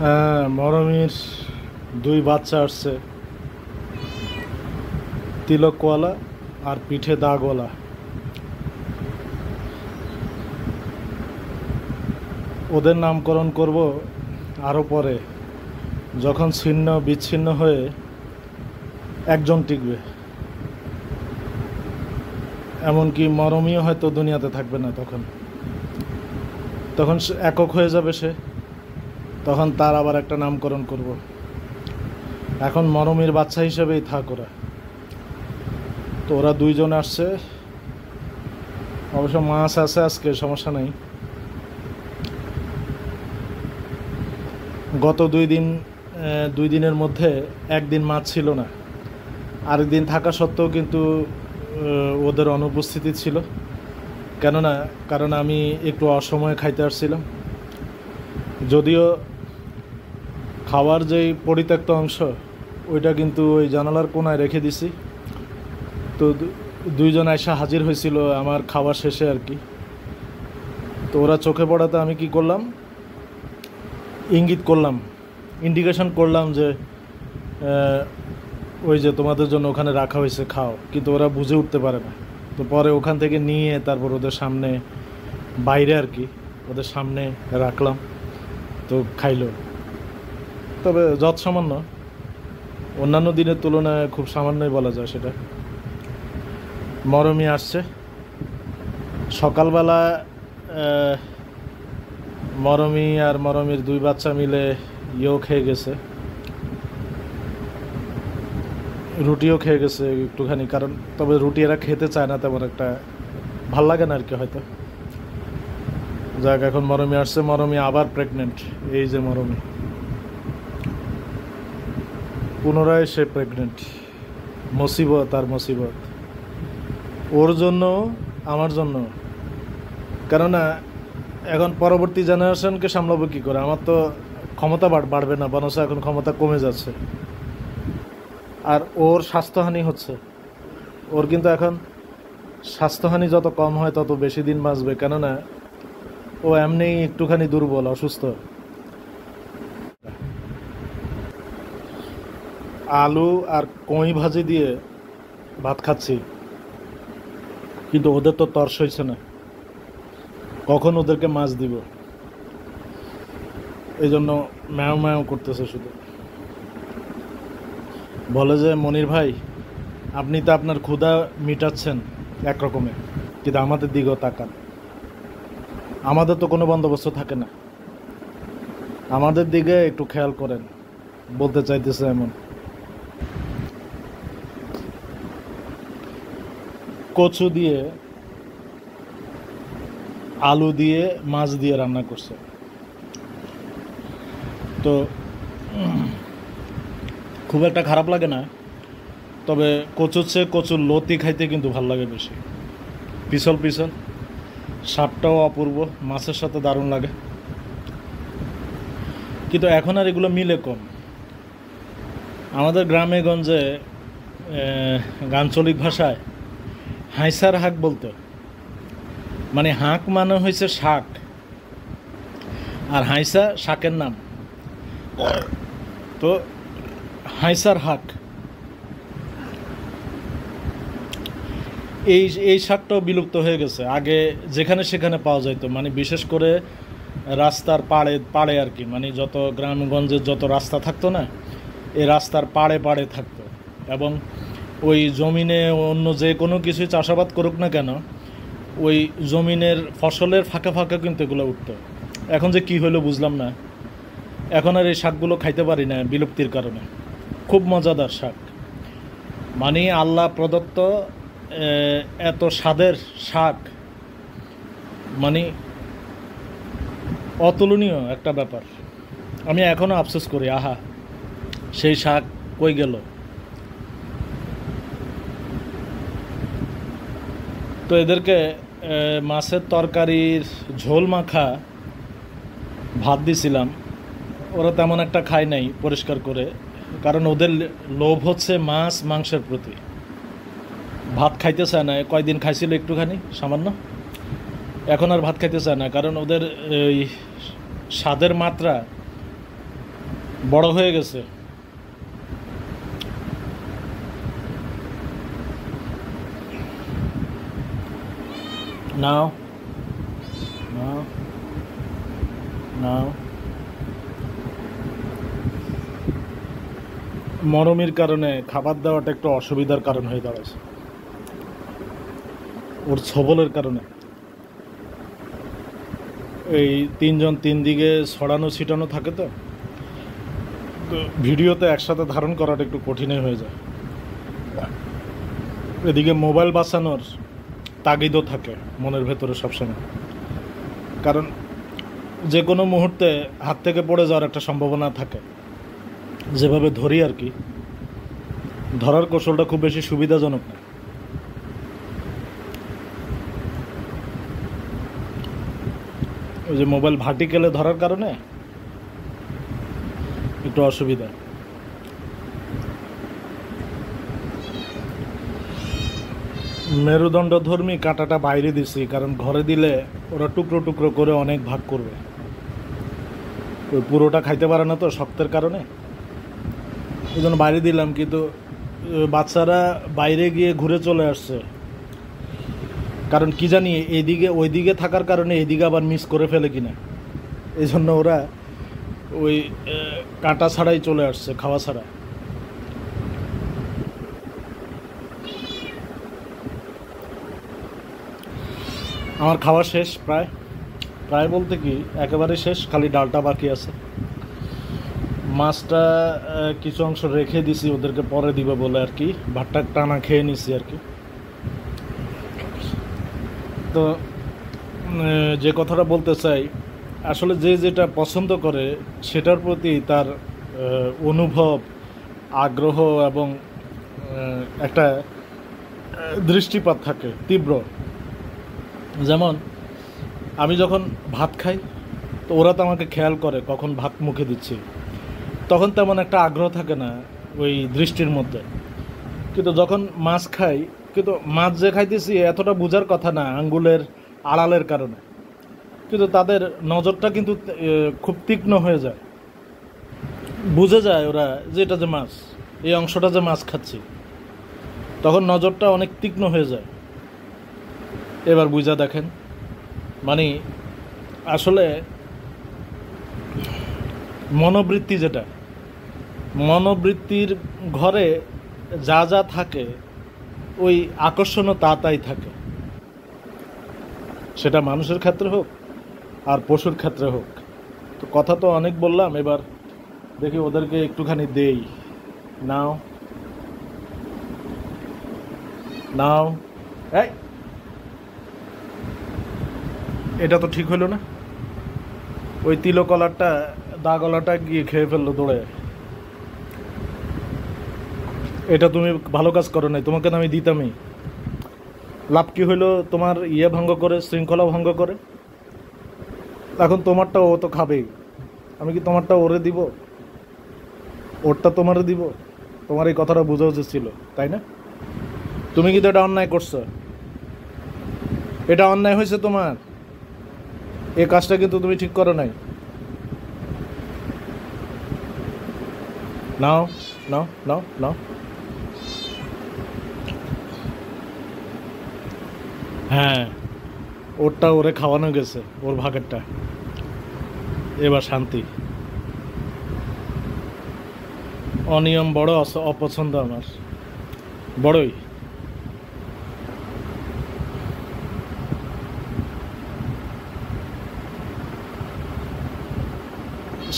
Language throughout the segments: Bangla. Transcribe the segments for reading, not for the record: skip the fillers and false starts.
হ্যাঁ, মরমির দুই বাচ্চা আসছে, তিলকওয়ালা আর পিঠে দাগওয়ালা। ওদের নামকরণ করব আরও পরে, যখন ছিন্ন বিচ্ছিন্ন হয়ে একজন টিকবে। এমনকি মরমিও হয়তো দুনিয়াতে থাকবে না তখন। তখন সে একক হয়ে যাবে সে, তখন তার আবার একটা নামকরণ করব। এখন মরমির বাচ্চা হিসেবেই থাক ওরা। তো ওরা দুইজন আসছে, অবশ্য মাছ আছে আজকে, সমস্যা নেই। গত দুই দিনের মধ্যে একদিন মাছ ছিল না, আরেকদিন থাকা সত্ত্বেও কিন্তু ওদের অনুপস্থিতি ছিল। কারণ আমি একটু অসময়ে খাইতে আসছিলাম। যদিও খাওয়ার যেই পরিত্যক্ত অংশ, ওইটা কিন্তু ওই জানালার কোনায় রেখে দিছি। তো দুইজন আয়সা হাজির হয়েছিল আমার খাওয়া শেষে আর কি। তো ওরা চোখে পড়াতে আমি কি করলাম, ইন্ডিকেশন করলাম যে ওই যে তোমাদের জন্য ওখানে রাখা হয়েছে, খাও। কিন্তু ওরা বুঝে উঠতে পারে না। তো পরে ওখান থেকে নিয়ে তারপর ওদের সামনে, বাইরে আর কি, ওদের সামনে রাখলাম। তো খাইলো, তবে যৎ সামান্য, অন্যান্য দিনের তুলনায় খুব সামান্যই বলা যায় সেটা। মরমি আসছে সকালবেলা। মরমি আর মরমির দুই বাচ্চা মিলে খেয়ে গেছে, রুটিও খেয়ে গেছে একটুখানি। কারণ তবে রুটি এরা খেতে চায় না তেমন একটা, ভাল লাগে না আর কি হয়তো। যাক, এখন মরমি আসছে, মরমি আবার প্রেগনেন্ট। এই যে মরমি, পুনরায় সে প্রেগনেন্ট। মুসিবত আর মুসিবত, ওর জন্য, আমার জন্য। কেননা এখন পরবর্তী জেনারেশনকে সামলাবো কী করে? আমার তো ক্ষমতা বাড়বে না, বরঞ্চ এখন ক্ষমতা কমে যাচ্ছে। আর ওর স্বাস্থ্যহানি হচ্ছে। ওর কিন্তু এখন স্বাস্থ্যহানি যত কম হয় তত বেশি দিন বাঁচবে। কেননা ও এমনি একটুখানি দুর্বল, অসুস্থ। আলু আর কই ভাজি দিয়ে ভাত খাচ্ছি, কিন্তু ওদের তো তর্স হয়েছে না, কখন ওদেরকে মাছ দিব। এই জন্য ম্যাও ম্যাও করতেছে শুধু। বলে যে, মনির ভাই, আপনি তো আপনার ক্ষুধা মিটাচ্ছেন একরকমের, কিন্তু আমাদের দিকেও তাকান। আমাদের তো কোনো বন্দোবস্ত থাকে না, আমাদের দিকে একটু খেয়াল করেন, বলতে চাইতেছে এমন। কচু দিয়ে, আলু দিয়ে, মাছ দিয়ে রান্না করছে। তো খুব একটা খারাপ লাগে না, তবে কচুর চেয়ে কচুর লতি খাইতে কিন্তু ভাল লাগে বেশি। পিছল পিছল, স্বাদটাও অপূর্ব, মাছের সাথে দারুণ লাগে। কিন্তু এখন আর এগুলো মিলে কম। আমাদের গ্রামে গঞ্জে আঞ্চলিক ভাষায় হাঁইসার হাঁক বলতো। মানে হাঁক মানে হয়েছে শাক, আর হাঁইসা শাকের নাম। তো হাঁইসার হাঁক, এই শাকটাও বিলুপ্ত হয়ে গেছে। আগে যেখানে সেখানে পাওয়া যেত, মানে বিশেষ করে রাস্তার পাড়ে আর কি, মানে যত গ্রামগঞ্জের যত রাস্তা থাকতো না, এই রাস্তার পাড়ে থাকতো। এবং ওই জমিনে অন্য যে কোনো কিছুই চাষাবাদ করুক না কেন, ওই জমিনের ফসলের ফাঁকা ফাঁকা কিন্তু এগুলো উঠতো। এখন যে কি হলো বুঝলাম না। এখন আর এই শাকগুলো খাইতে পারি না বিলুপ্তির কারণে। খুব মজাদার শাক, মানে আল্লাহ প্রদত্ত এত স্বাদের শাক, মানে অতুলনীয় একটা ব্যাপার। আমি এখনও আফসোস করি, আহা, সেই শাক কই গেল। তো এদেরকে মাছের তরকারির ঝোল মাখা ভাত দিছিলাম, ওরা তেমন একটা খায় নাই পরিষ্কার করে। কারণ ওদের লোভ হচ্ছে মাছ মাংসের প্রতি, ভাত খাইতে চায় না। কয়দিন খাইছিল একটুখানি সামান্য, এখন আর ভাত খাইতে চায় না। কারণ ওদের এই স্বাদের মাত্রা বড় হয়ে গেছে। নাও নাও নাও। মরমের কারণে খাবার দেওয়াটা একটু অসুবিধার কারণ হয়ে দাঁড়াচ্ছে, ওর ছবলের কারণে। এই তিনজন তিন দিকে ছড়ানো ছিটানো থাকে, তো ভিডিওতে একসাথে ধারণ করাটা একটু কঠিনই হয়ে যায়। এদিকে মোবাইল বাঁচানোর তাগিদও থাকে মনের ভেতরে সবসময়, কারণ যে কোনো মুহূর্তে হাত থেকে পড়ে যাওয়ার একটা সম্ভাবনা থাকে। যেভাবে ধরি আর কি, ধরার কৌশলটা খুব বেশি সুবিধাজনক না। ওই যে মোবাইল ভার্টিক্যালে ধরার কারণে একটু অসুবিধা। মেরুদণ্ডধর্মী কাঁটাটা বাইরে দিছি, কারণ ঘরে দিলে ওরা টুকরো টুকরো করে অনেক ভাগ করবে, ওই পুরোটা খাইতে পারে না তো শক্তের কারণে, ওই জন্য বাইরে দিলাম। কিন্তু বাচ্চারা বাইরে গিয়ে ঘুরে চলে আসছে, কারণ কি জানি এইদিকে ওইদিকে থাকার কারণে এইদিকে আবার মিস করে ফেলে কিনা, এই জন্য ওরা ওই কাঁটা ছাড়াই চলে আসছে, খাওয়া ছাড়া। আমার খাওয়া শেষ প্রায়, প্রায় বলতে কি একেবারে শেষ, খালি ডালটা বাকি আছে। মাছটা কিছু অংশ রেখে দিছি ওদেরকে পরে দিবে বলে আর কি, ভাতটা টানা খেয়ে নিছি আর কি। তো যে কথাটা বলতে চাই, আসলে যে যেটা পছন্দ করে সেটার প্রতি তার অনুভব, আগ্রহ এবং একটা দৃষ্টিপাত থাকে তীব্র। যেমন আমি যখন ভাত খাই, তো ওরা তো আমাকে খেয়াল করে কখন ভাত মুখে দিচ্ছি, তখন তেমন একটা আগ্রহ থাকে না ওই দৃষ্টির মধ্যে। কিন্তু যখন মাছ খাই, কিন্তু মাছ যে খাইতেছি এতটা বোঝার কথা না আঙ্গুলের আড়ালের কারণে, কিন্তু তাদের নজরটা কিন্তু খুব তীক্ষ্ণ হয়ে যায়, বুঝে যায় ওরা যে এটা যে মাছ, এই অংশটা যে মাছ খাচ্ছি, তখন নজরটা অনেক তীক্ষ্ণ হয়ে যায়। এবার বুঝা দেখেন, মানে আসলে মনোবৃত্তি, যেটা মনোবৃত্তির ঘরে যা যা থাকে ওই আকর্ষণও তাই থাকে, সেটা মানুষের ক্ষেত্রে হোক আর পশুর ক্ষেত্রে হোক। তো কথা তো অনেক বললাম, এবার দেখি ওদেরকে একটুখানি দেই। নাও নাও। এই এটা তো ঠিক হলো না, ওই তিলকলারটা দাগলাটা গিয়ে খেয়ে ফেললো দৌড়ে। এটা তুমি ভালো কাজ করো নাই, তোমাকে তো আমি দিতামই। লাভ কি হইলো, তোমার ভঙ্গ করে, শৃঙ্খলা ভঙ্গ করে। এখন তোমারটা ও তো খাবেই, আমি কি তোমারটা ওরে দিব? ওরটা তোমারে দিব? তোমার এই কথাটা বোঝা উচিত ছিল, তাই না? তুমি কিন্তু এটা অন্যায় করছো, এটা অন্যায় হয়েছে তোমার, এই কাজটা কিন্তু তুমি ঠিক করো নাই। নাও নাও নাও নাও। হ্যাঁ, ওরটা ওরে খাওয়ানো গেছে, ওর ভাগেরটা, এবার শান্তি। অনিয়ম বড় অপছন্দ আমার, বড়ই।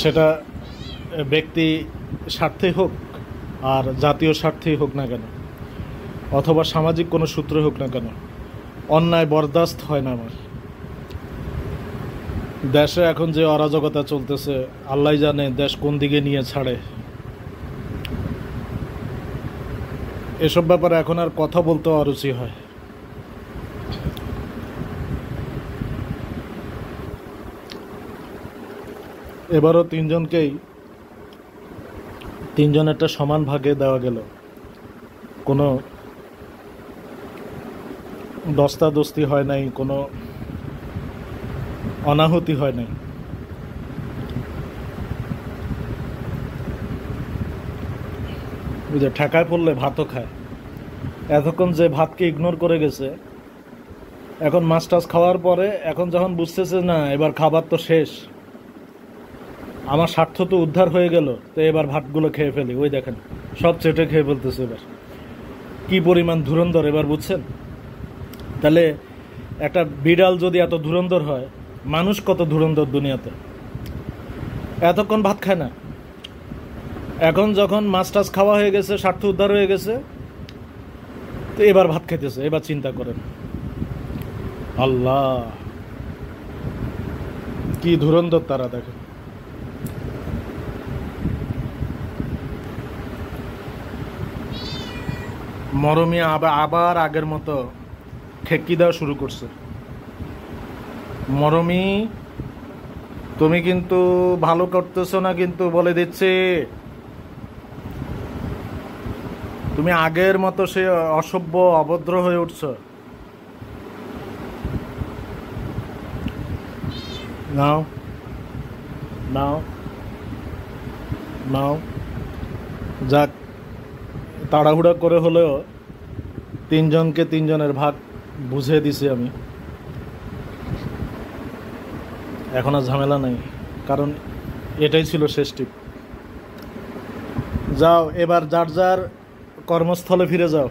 সেটা ব্যক্তি স্বার্থে হোক আর জাতীয় স্বার্থেই হোক না কেন, অথবা সামাজিক কোনো সূত্রে হোক না কেন, অন্যায় বরদাস্ত হয় না আমার। দেশে এখন যে অরাজকতা চলতেছে, আল্লাহ জানে দেশ কোন দিকে নিয়ে ছাড়ে। এসব ব্যাপারে এখন আর কথা বলতে অরুচি হয়। এবারও তিনজনেরটা সমান ভাগে দেওয়া গেল, কোনো দস্তাদস্তি হয় নাই, কোনো অনাহুতি হয় নাই। ওই যে ঠেকায় পড়লে ভাতও খায়। এতক্ষণ যে ভাতকে ইগনোর করে গেছে, এখন মাছ টাছ খাওয়ার পরে এখন যখন বুঝতেছে না এবার খাবার তো শেষ, আমার স্বার্থ তো উদ্ধার হয়ে গেল, তো এবার ভাতগুলো খেয়ে ফেলি। ওই দেখেন সব চেটে খেয়ে ফেলতেছে। এবার কি পরিমাণ ধুরন্ধর এবার বুঝছেন? তাহলে একটা বিড়াল যদি এত ধুরন্ধর হয়, মানুষ কত ধুরন্ধর দুনিয়াতে। এতক্ষণ ভাত খায় না, এখন যখন মাছ টাছ খাওয়া হয়ে গেছে, স্বার্থ উদ্ধার হয়ে গেছে, তো এবার ভাত খাইতেছে। এবার চিন্তা করেন, আল্লাহ কি ধুরন্ধর তারা, দেখেন। মরমী আবার আগের মতো খেকি দেওয়া শুরু করছে। মরমী, তুমি কিন্তু ভালো করতেছো না, কিন্তু বলে দিচ্ছে তুমি আগের মতো সে অসভ্য অভদ্র হয়ে উঠছো। নাও নাও নাও, যাক তাড়াহুড়া করে হলেও তিনজনকে তিনজনের ভাগ বুঝিয়ে দিছি আমি। এখন আর ঝামেলা নাই, কারণ এটাই ছিল শেষ টিপ। যাও এবার যার যার কর্মস্থলে ফিরে যাও।